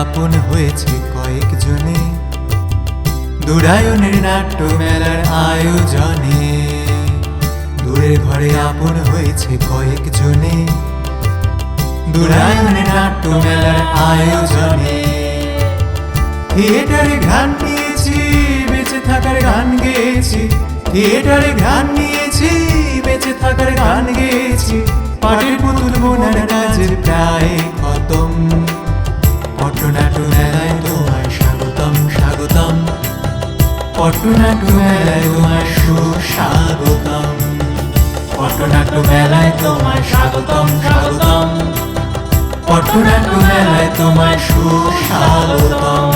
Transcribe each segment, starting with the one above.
আপন হয়েছে কয়েকজনে, দূরায়নের নাট্য মেলার আয়োজনে। দূরের ঘরে আপন হয়েছে কয়েকজনে, দূরায়নের নাট্য মেলার আয়োজনে। থিয়েটারে ঘ্রাণ নিয়েছি, বেঁচে থাকার গান গেয়েছি। থিয়েটারে ঘ্রাণ নিয়েছি, বেঁচে থাকার গান গেয়েছি। পাটের পুতুল বোনার কাজের প্রায় খতম। পট্টনাট্য মেলায় তোমায় স্বাগতম স্বাগতম, পট্টনাট্য মেলায় তোমায় সুস্বাগতম। পট্টনাট্য মেলায় তোমায় স্বাগতম স্বাগতম, পট্টনাট্য মেলায় তোমায় সুস্বাগতম।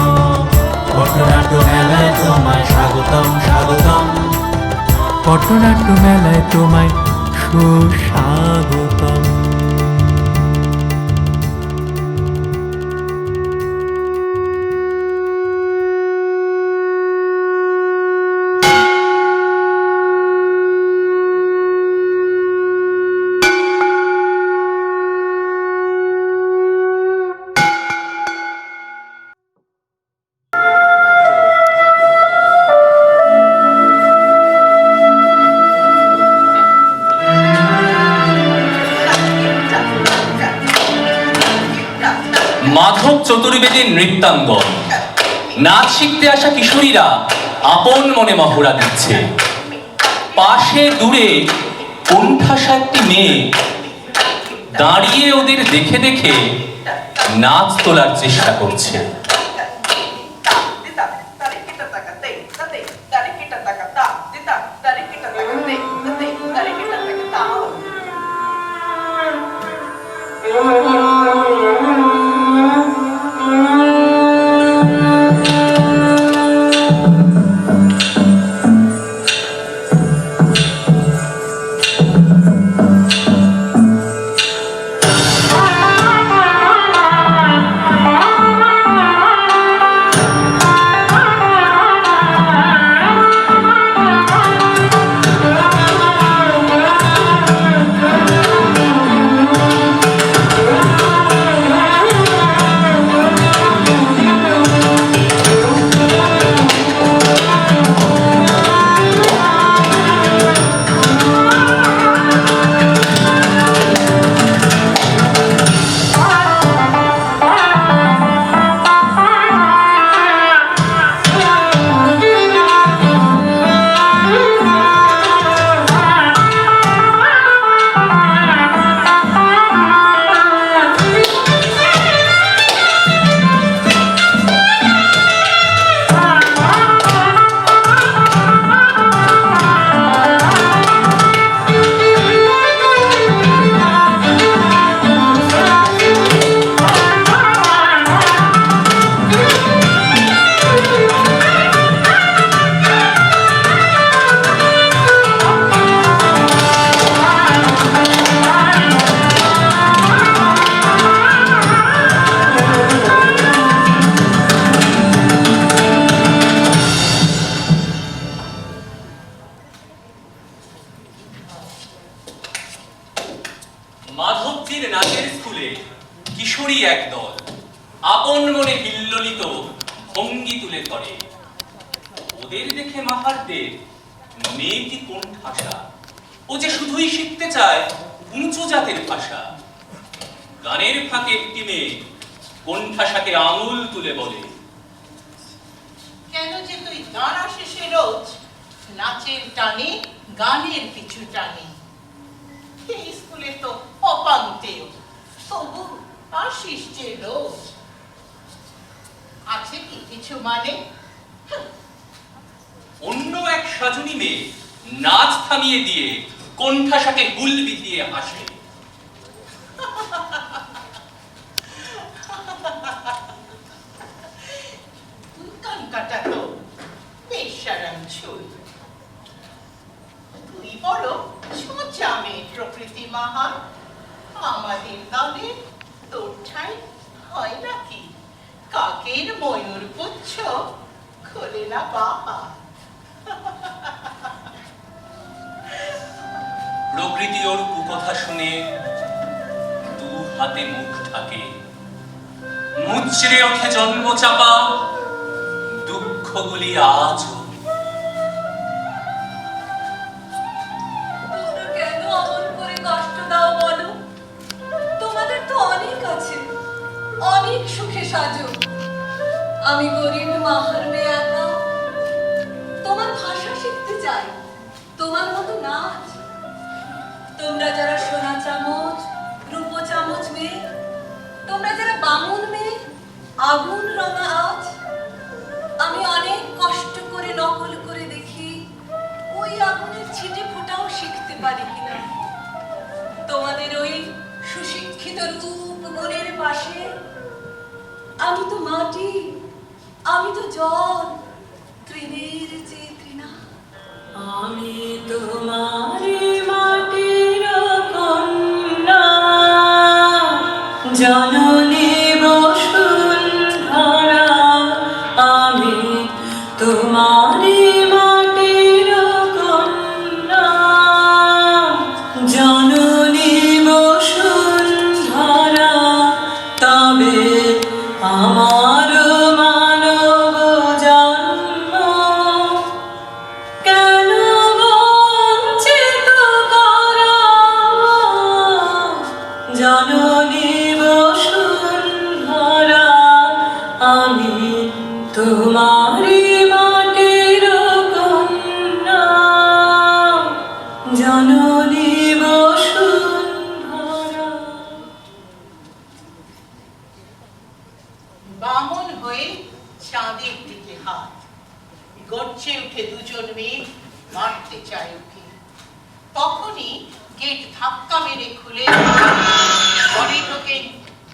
পট্টনাট্য মেলায় তোমায় স্বাগতম স্বাগতম, পট্টনাট্য মেলায় তোমায় সুস্বাগতম। মাধব চতুর্বেদীর নৃত্যাঙ্গন। নাচ শিখতে আসা কিশোরীরা আপন মনে মহড়া দিচ্ছে। পাশে দূরে কোণঠাসা একটি মেয়ে দাঁড়িয়ে ওদের দেখে দেখে নাচ তোলার চেষ্টা করছে। মাধবজির নাচের স্কুলে কিশোরী একদল আপন মনে হিল্লোলিত ভঙ্গি তুলে ধরে। ওদের দেখে মাহারদের মেয়েটি কোণঠাসা, ও যে শুধুই শিখতে চায় উঁচু জাতের ভাষা। গানের ফাঁকে একটি মেয়ে কোণঠাসাকে আঙুল তুলে বলে, কেন যে তুই গান আসিস রোজ, নাচের টানে গানের পিছু টানে। এই স্কুলে তো অপান্তেও, তবু আসিস যে রোজ। আছে কি কিছু মানে? অন্য এক সাজনী মেয়ে নাচ থামিয়ে দিয়ে কোণঠাসাকে হুল বিধিয়ে হাসে। কান কাটা তো বেশারাম ছুল। তুই বড় সোজা মেয়ে প্রকৃতি মাহান। আমাদের দলে তোর ঠাই হয় নাকি? কাকের ময়ূর পুচ্ছ খোলে না বাহা। প্রকৃতি ওর কুকথা শুনে দু হাতে মুখ ঢাকে। মুচড়ে ওঠে জন্ম চাপা দুঃখগুলি আজও। তোমরা কেন অমন করে কষ্ট দাও বলো? তোমাদের তো অনেক আছে, অনেক সুখে সাজো। আমি গরিব মাহার মেয়ে একা, তোমার ভাষা শিখতে চাই, তোমার মতো নাচ। তোমরা যারা সোনা চামচ রূপো চামচ মেয়ে, তোমরা যারা বামুন মেয়ে আগুন রঙা আজ, আমি অনেক কষ্ট করে নকল করে দেখি ওই আগুনের ছিটে ফোটাও শিখতে পারি কিনা। তোমাদের ওই সুশিক্ষিত রূপ গুণের পাশে আমি তো মাটি, আমি তো জল, তৃণের যে তৃণা। আমি তোমারি মাটির কন্যা, জননী বসুন্ধরা। আমি তোমারি মাটির কন্যা, জননী বসুন্ধরা। তবে আমার মানব জন্ম কেন বঞ্চিত করা? জননী বসুন্ধরা, আমি তোমারি মাটির কন্যা, জননী বসুন্ধরা। বামন হয়ে চাঁদের দিকে হাত, গর্জে উঠে দুজন মেয়ে মারতে চায় ওকে। তখনই গেট ধাক্কা মেরে খুলে ঘরে ঢোকেন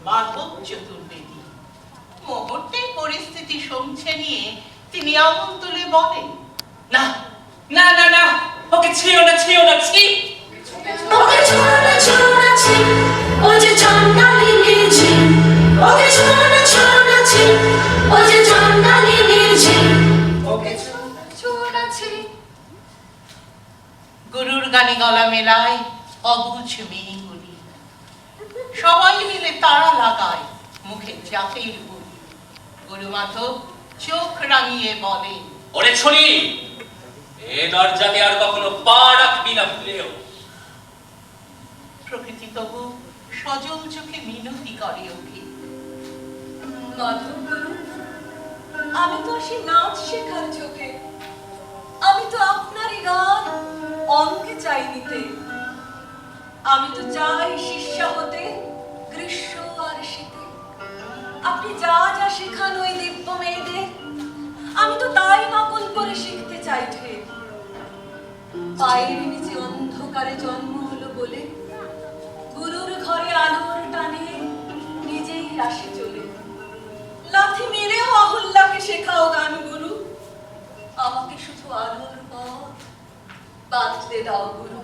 মাধব চতুর্বেদী। মুহূর্তে পরিস্থিতি সমঝে নিয়ে তিনি আঙুল তুলে বলেন, না না না না, ওকে ছিও না, ছিও না, ছি। ওকে ছোঁড়ো না ছি, ও যে চণ্ডালিনীর ঝিল। ওকে ছোঁড়ো না ছি, ও যে চণ্ডালিনীর ঝিল। ওকে ছোঁড়ো না ছি। গুরুর গানে গলা মেলায় অবুঝ মেয়েগুলি, সবাই মিলে তারা লাগায় মুখে জাতের বলি। গুরু মাধব চোখ রাঙিয়ে বলেন, ওরে ছড়ি, এ দরজাতে আর কখনো পা রাখবি না ভুলেও। প্রকৃতি তবু সজল চোখে মিনতি করে ওকে। মাধব গুরু, আমি তো আসি নাচ শেখার চোখে, আমি তো আপনারই গান অঙ্গে চাই নিতে। আমি তো চাই শিষ্যা হতে গ্রীষ্ম আর শীতে। আপনি যা যা শেখান ওই দিব্য মেয়েদের, আমি তো তাই নকল করে শিখতে চাই ঢের। পায়ের নিচে অন্ধকারে জন্ম হলো বলে গুরুর ঘরে আলোর টানে নিজেই আসে চলে। লাথি মেরেও অহল্যাকে শেখাও গান গুরু, আমাকে শুধু আলোর পথ বাঁধতে দাও গুরু।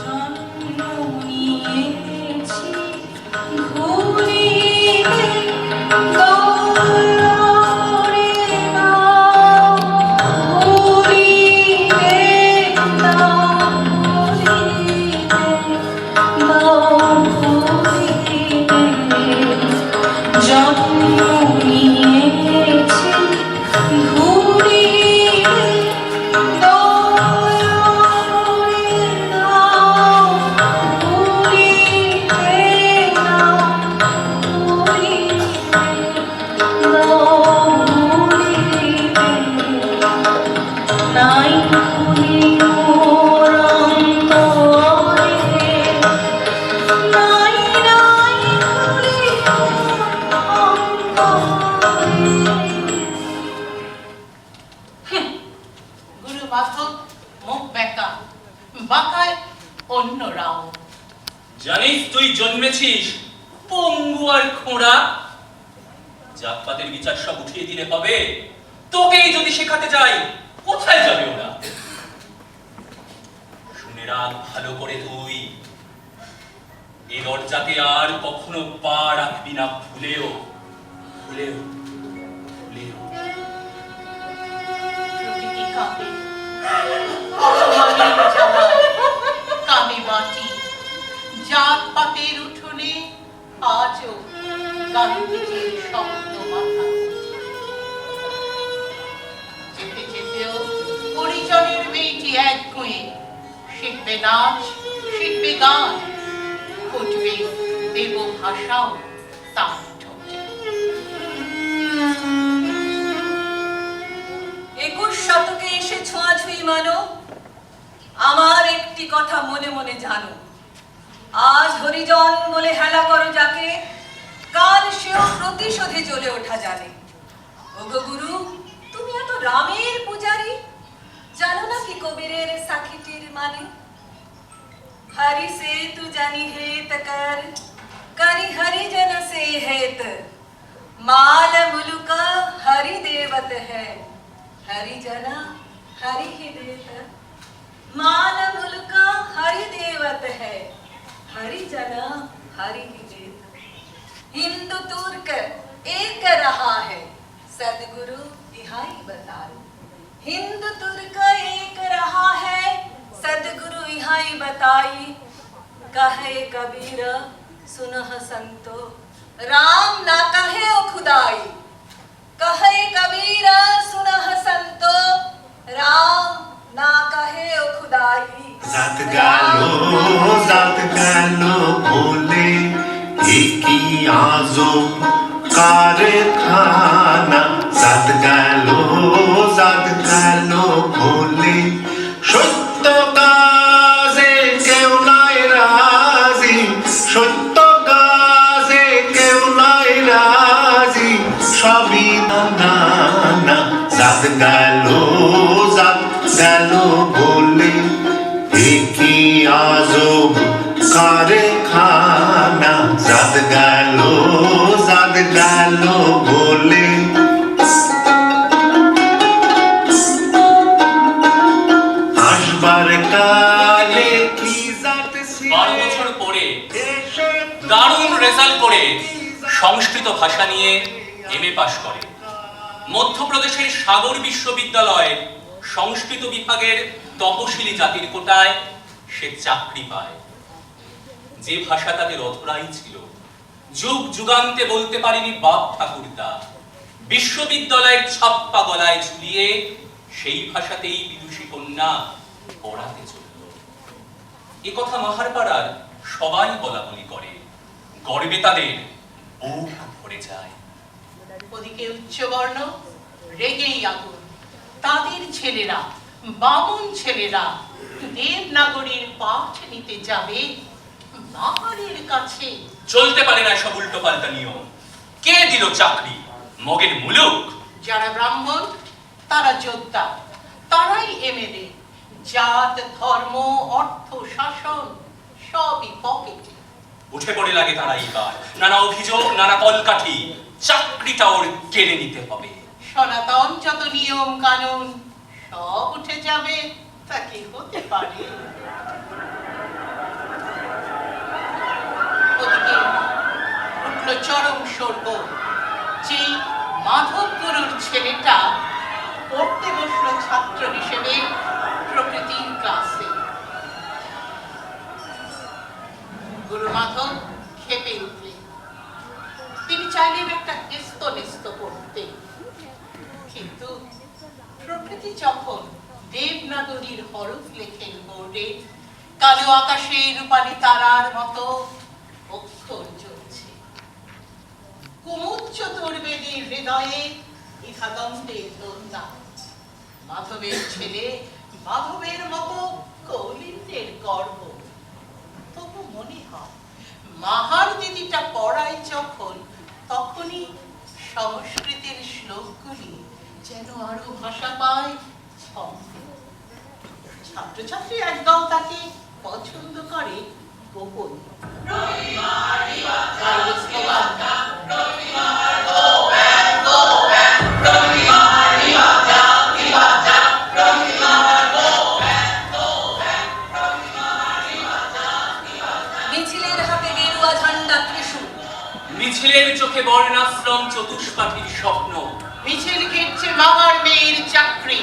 জন্ম নিয়েছি ভুলিতে, গৌরবে নাও ভুলিতে, নাও ভুলিতে, নাও ভুলিতে। জন্ম নিয়েছি ভুলিতে, গৌরবে নাও ভুলিতে, নাও ভুলিতে, নাও ভুলিতে। নাই ভুলি মোর অন্তরে, নাই নাই ভুলি মোর অন্তরে। গুরু মাধব মুখ বেঁকা, বাঁকায় অন্যরাও। জানিস তুই জন্মেছিস পঙ্গু আর খোঁড়া, জাতপাতের বিচার সব উঠিয়ে দিলে হবে? তোকেই যদি শেখাতে যাই কোথায় যাবে ওরা? শুনে রাখ ভালো করে তুই, এ দরজাতে আর কখনো পা রাখবি না ভুলেও, ভুলেও, ভুলেও। প্রকৃতি কাঁপে, অপমানের জ্বালায় কাঁদে মাটি। জাত পাতের উঠোনে আজও গান্ধীজির শব্দ নাচ, শিখবে গান, ফুটবে দেব ভাষাও তার ঠোঁটে। 21 শতকে এসে ছোঁয়াছুঁই মানো, আমার একটি কথা মনে মনে জানো, আজ হরিজন বলে হেলা করো যাকে, কাল সেও প্রতিশোধে জ্বলে ওঠা জানে। ওগো গুরু, তুমি এত রামের পূজারি, জানো না কি কবিরের সাখিটির মানে? हरि से तू जानी हेत कर, करी हरि जन से हेत, माल मुलुक हरि देवत है, हरि जना हरि ही देत, माल मुलुक हरि देवत है, हरि जना हरि ही देत। हिंदू तुर्क एक रहा है, सदगुरु इहाई बताए। हिंदू तुर्क एक रहा है, सदगुरु इहाई बताई। कहे कबीर सुनह संतो, राम ना कहे ओ खुदाई। कहे कबीर सुनह संतो, राम ना कहे ओ खुदाई। जात गालो बोले एक ही आजो कारखाना। जात गालो बोले সত্য কাজে কেউ নাই রাজি, সত্য কাজে কেউ নাই রাজি, সবই না। জাত গেল বলে একই আজব কারখানা। জাত গেল বলে আসবার কালে কি জাত 12 বছর পরে দারুণ রেজাল্ট করে সংস্কৃত ভাষা নিয়ে এমএ পাশ করে। মধ্যপ্রদেশের সাগর বিশ্ববিদ্যালয়ের সংস্কৃত বিভাগের তপশিলি জাতির কোটায় সে চাকরি পায়। যে ভাষা তাদের অধরাই ছিল, যুগ যুগান্তে বলতে পারেনি বাপ ঠাকুরদা, বিশ্ববিদ্যালয়ের ছাপ্পা গলায় ঝুলিয়ে সেই ভাষাতেই বিদুষী কন্যা পড়াতে চলল। এ কথা মাহারপাড়ার সবাই বলা বলি করে, গর্বে তাদের বুক ভরে যায়। ওদিকে উচ্চবর্ণ রেগেই আগুন, তাদের ছেলেরা, বামুন ছেলেরা দেবনাগরীর পাঠ নিতে যাবে মাহারের কাছে। চলতে পারে না সব উল্টো পাল্টা নিয়ম। কে দিল চাকরি? মগের মুলুক। যারা ব্রাহ্মণ তারা যোদ্ধা, তারাই এমএলএ। জাত, ধর্ম, অর্থ, শাসন সবই পকেটে। উঠে পড়ে লাগে তারা এইবার, নানা অভিযোগ, নানা কলকাঠি, চাকরিটা ওর কেড়ে নিতে হবে। সনাতন যত নিয়ম কানুন সব উঠে যাবে, তা কি হতে পারে? ওদিকে উঠল চরম শোরগোল। যেই মাধব গুরুর ছেলেটা পড়তে বসলো ছাত্র হিসেবে প্রকৃতির ক্লাসে। গুরু মাধব খেপে উঠলেন। তিনি চাইলেন একটা হেস্ত পড়তে, কিন্তু প্রকৃতি যখন দেবনাগরীর হরফ লেখেন বোর্ডে, কালো আকাশে রূপালী তারার মতো অক্ষর জ্বলছে। কুমুদ চতুর্বেদীর হৃদয়ে ইহাদণ্ডের দোলনা। মাধবের ছেলে, মাধবের মতো কৌলিন্যের গর্ব। তবু মনে হয় মাহার দিদিটা পড়ায় যখন, তখনই সংস্কৃতের শ্লোকগুলি যেন আরো ভাষা পায় ছন্দে। ছাত্রছাত্রী একদল তাকে পছন্দ করে গোপনে। মিছিলের হাতে গেরুয়া ঝান্ডা ত্রিশূল, মিছিলের চোখে বর্ণাশ্রম চতুষ্পাঠীর স্বপ্ন। মিছিল ঘিরছে মাহার মেয়ের চাকরি।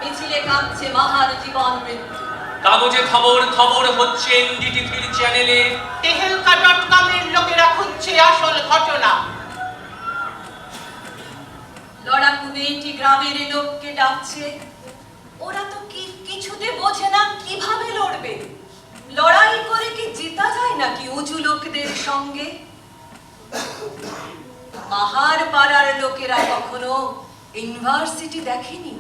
মিছিলে কাঁপছে মাহার জীবন মৃত্যু। কাগজে খবর হচ্ছে এনডিটিভির চ্যানেলে। tehelka.com-এর লোকেরা খুঁজছে আসল ঘটনা। লড়াকু মেয়েটি গ্রামের লোককে ডাকছে। ওরা তো কিছুতে বোঝে না কিভাবে লড়বে। বন্ধুদের সঙ্গে? মাহার পাড়ার লোকেরা কখনো ইউনিভার্সিটি দেখেনি?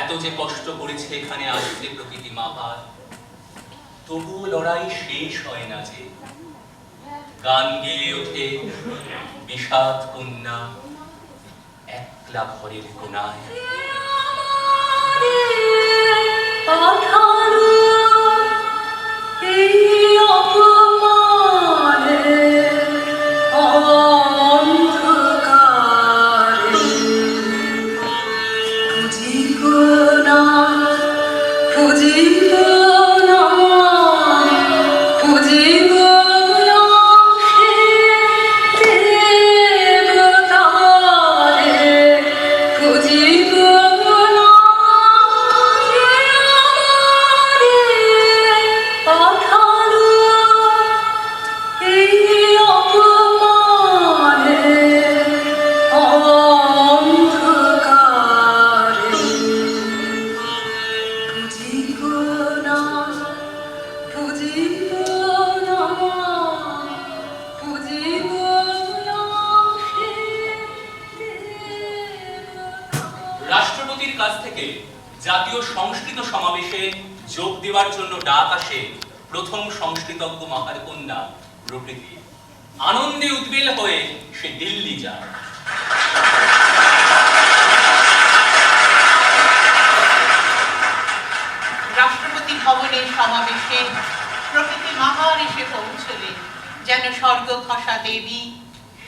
এত যে কষ্ট করেছে এখানে আসতে প্রকৃতি মাহার, তবুও লড়াই শেষ হয় না যে। গান গেয়ে ওঠে বিষাদ কন্যা একলা ঘরের কোনায়। রাষ্ট্রপতির কাছ থেকে জাতীয় সংস্কৃত সমাবেশে যোগ দেওয়ার জন্য ডাক আসে প্রথম সংস্কৃতজ্ঞ মাহার কন্যা প্রকৃতি। আনন্দে উদ্বেল হয়ে সে দিল্লি যায়। রাষ্ট্রপতি ভবনের সমাবেশে প্রকৃতি মাহার এসে পৌঁছলেন যেন স্বর্গ খসা দেবী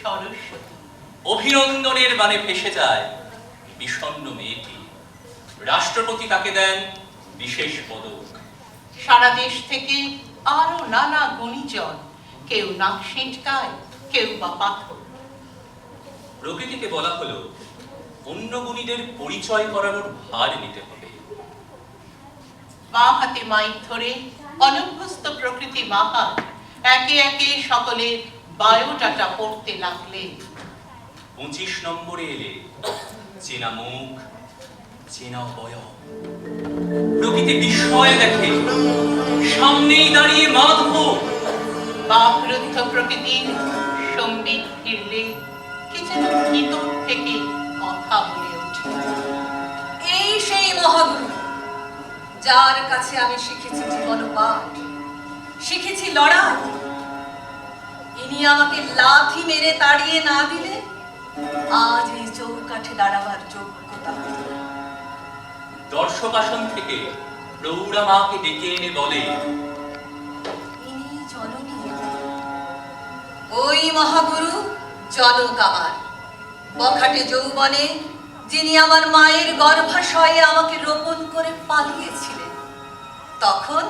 সরস্বতী। অভিনন্দনের বাণে ভেসে যায় বিষণ্ণ মেয়েটি। রাষ্ট্রপতি তাকে দেন বিশেষ পদক। সারা দেশ থেকে আরো নানা গুণীজন, কেউ নাক সিঁটকায়, কেউ বা পাথর। প্রকৃতিকে বলা হলো অন্য গুণীদের পরিচয় করানোর ভার নিতে হবে। বাঁ হাতে মাইক ধরে অনভ্যস্ত প্রকৃতি মাহার একে একে সকলের বায়োডাটা পড়তে লাগলেন। 25 নম্বরে এলে চেনা মুখ, চেনা অবয়ব। প্রকৃতি বিস্ময়ে দেখে সামনেই দাঁড়িয়ে মাধব। বাকরুদ্ধ প্রকৃতির সম্বিত ফিরলে কি যেন ভিতর থেকে কথা বলে ওঠে। এই সেই মহাগুরু যার কাছে আমি শিখেছি জীবন পাঠ, শিখেছি লড়াই। ইনি আমাকে লাথি মেরে তাড়িয়ে না দিলে আজ এই চৌকাঠে দাঁড়াবার যোগ্যতা হতো না। দর্শক আসন থেকে প্রৌঢ়া মাকে ডেকে এনে বলে, ইনি জননী। ওই মহাগুরু জনক আমার, বখাটে যৌবনে যিনি আমার মায়ের গর্ভাশয়ে আমাকে রোপণ করে পালিয়েছিলেন। তখন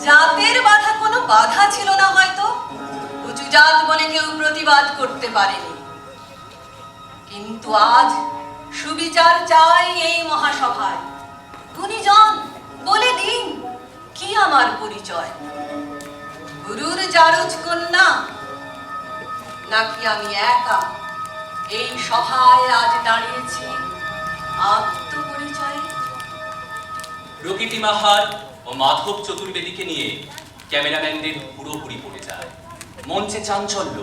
জাতের বাধা কোনো বাধা ছিল না, হয়তো উঁচু জাত বলে কেউ প্রতিবাদ করতে পারেনি। কিন্তু আজ সুবিচার চাই এই মহাসভায়। গুণীজন বলে দিন কি আমার পরিচয়? গুরুর জারজ কন্যা নাকি আমি একা এই সভায় আজ দাঁড়িয়েছি আত্মপরিচয়ে? প্রকৃতি মাহার ও মাধব চতুর্বেদীকে নিয়ে ক্যামেরাম্যানদের পুরোপুরি পড়ে যায়। মঞ্চে চাঞ্চল্য,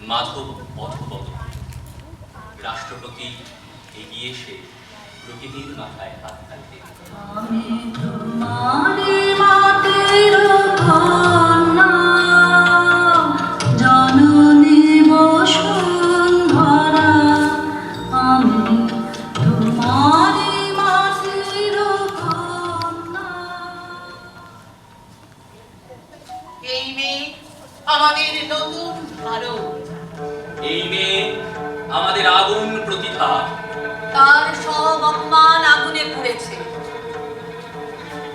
মাধব পথবদ। রাষ্ট্রপতি এগিয়ে এসে প্রকৃতির মাথায় হাত রাখে। আমি তোমারি মাটির কন্যা, জননী বসুন্ধরা। আমি তোমারি মাটির কন্যা। এই মেয়ে আমাদের নতুন ভারত। এই মেয়ে আমাদের আগুন প্রতিভা। তার সব অপমান আগুনে পুড়েছে।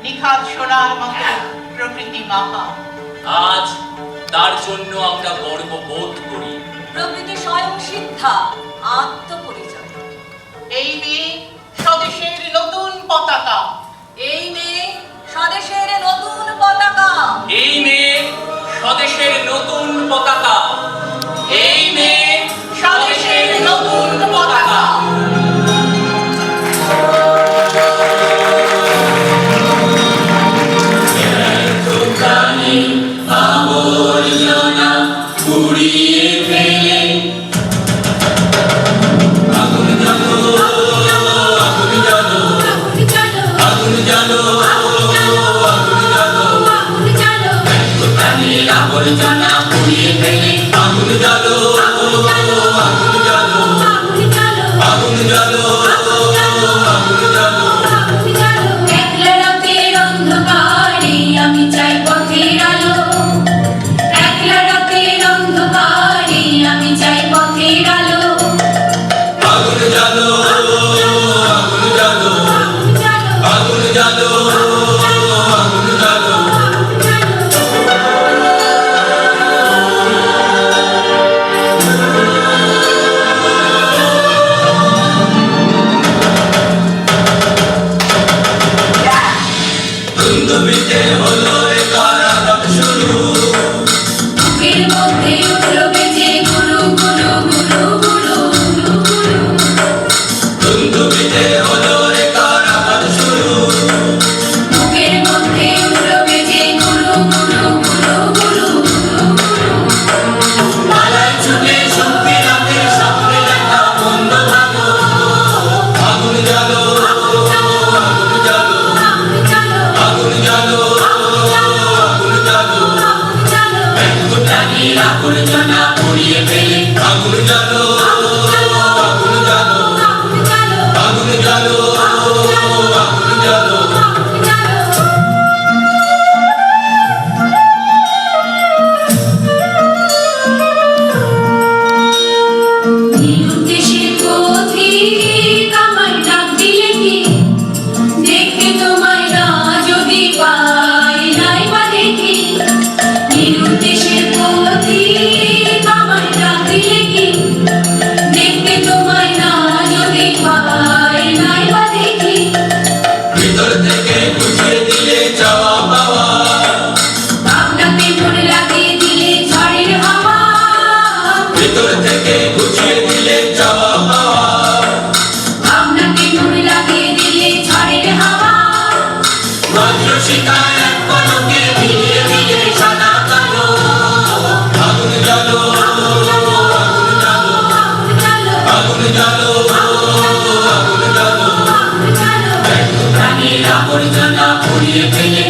নিখাত সোনার মতো প্রকৃতি মাহা। আজ তার জন্য আমরা গর্ব বোধ করি। প্রকৃতি স্বয়ং সিদ্ধা আত্মপরিচয়। এই মেয়ে স্বদেশের নতুন পতাকা। এই মেয়ে স্বদেশের নতুন পতাকা। এই মেয়ে স্বদেশের নতুন পতাকা। এই মেয়ে স্বদেশের নতুন পতাকা। Amor আবর্জনা পুড়িয়ে ফেলে আগুন জ্বালো আগুন জ্বালো আগুন জ্বালো আগুন জ্বালো আগুন জ্বালো আগুন জ্বালো আগুন জ্বালো একলা রাতের অন্ধকারে আমি চাই পথের আলো একলা রাতের অন্ধকারে আমি চাই পথের আলো আগুন জ্বালো আগুন জ্বালো আগুন জ্বালো আগুন জ্বালো ধুন্ধুমিতে হলো রে কারাগার শুরু বুকের মধ্যে উঠলো বেজে গুরু গুরু গুরু গুরু গুরু গুরু ধুন্ধুমিতে হলো রে কারাগার শুরু বুকের মধ্যে উঠলো বেজে গুরু গুরু গুরু গুরু গুরু গুরু পালায় ছুটে শক্তি রাতের সামনে দেখা বন্ধ ভালো আগুন জ্বালো আগুন জ্বালো আগুন জ্বালো আগুন জ্বালো আগুন জ্বালো আগুন জ্বালো প্রাণীর আবর্জনা পুড়িয়ে ফেলে আগুন জ্বালো আগুন জ্বালো আগুন জ্বালো আগুন জ্বালো আগুন জ্বালো আগুন জ্বালো নিরুদ্দেশের পথিক আমায় ডাক দিলে কি দেখতে তোমায় না যদি পাই নাই বা দেখি নিরুদ্দেশের পথিক আমায় ডাক দিলে কি দেখতে তোমায় না যদি পাই নাই বা দেখি ভিতর থেকে বুঝিয়ে দিলে চাওয়া পাওয়া আপনাকে মনে লাগিয়ে দিলে ঝড়ের হাওয়া ভিতর থেকে বুঝিয়ে দিলে চাওয়া পাওয়া আপনাকে মনে লাগিয়ে দিলে ঝড়ের হাওয়া মাত্র শিকায় এক পলকে ধীরে ধীরে সাদা কালো আগুন জ্বালো আগুন জ্বালো আগুন জ্বালো আগুন জ্বালো আগুন জ্বালো আগুন জ্বালো প্রাণীর আবর্জনা পুড়িয়ে ফেলে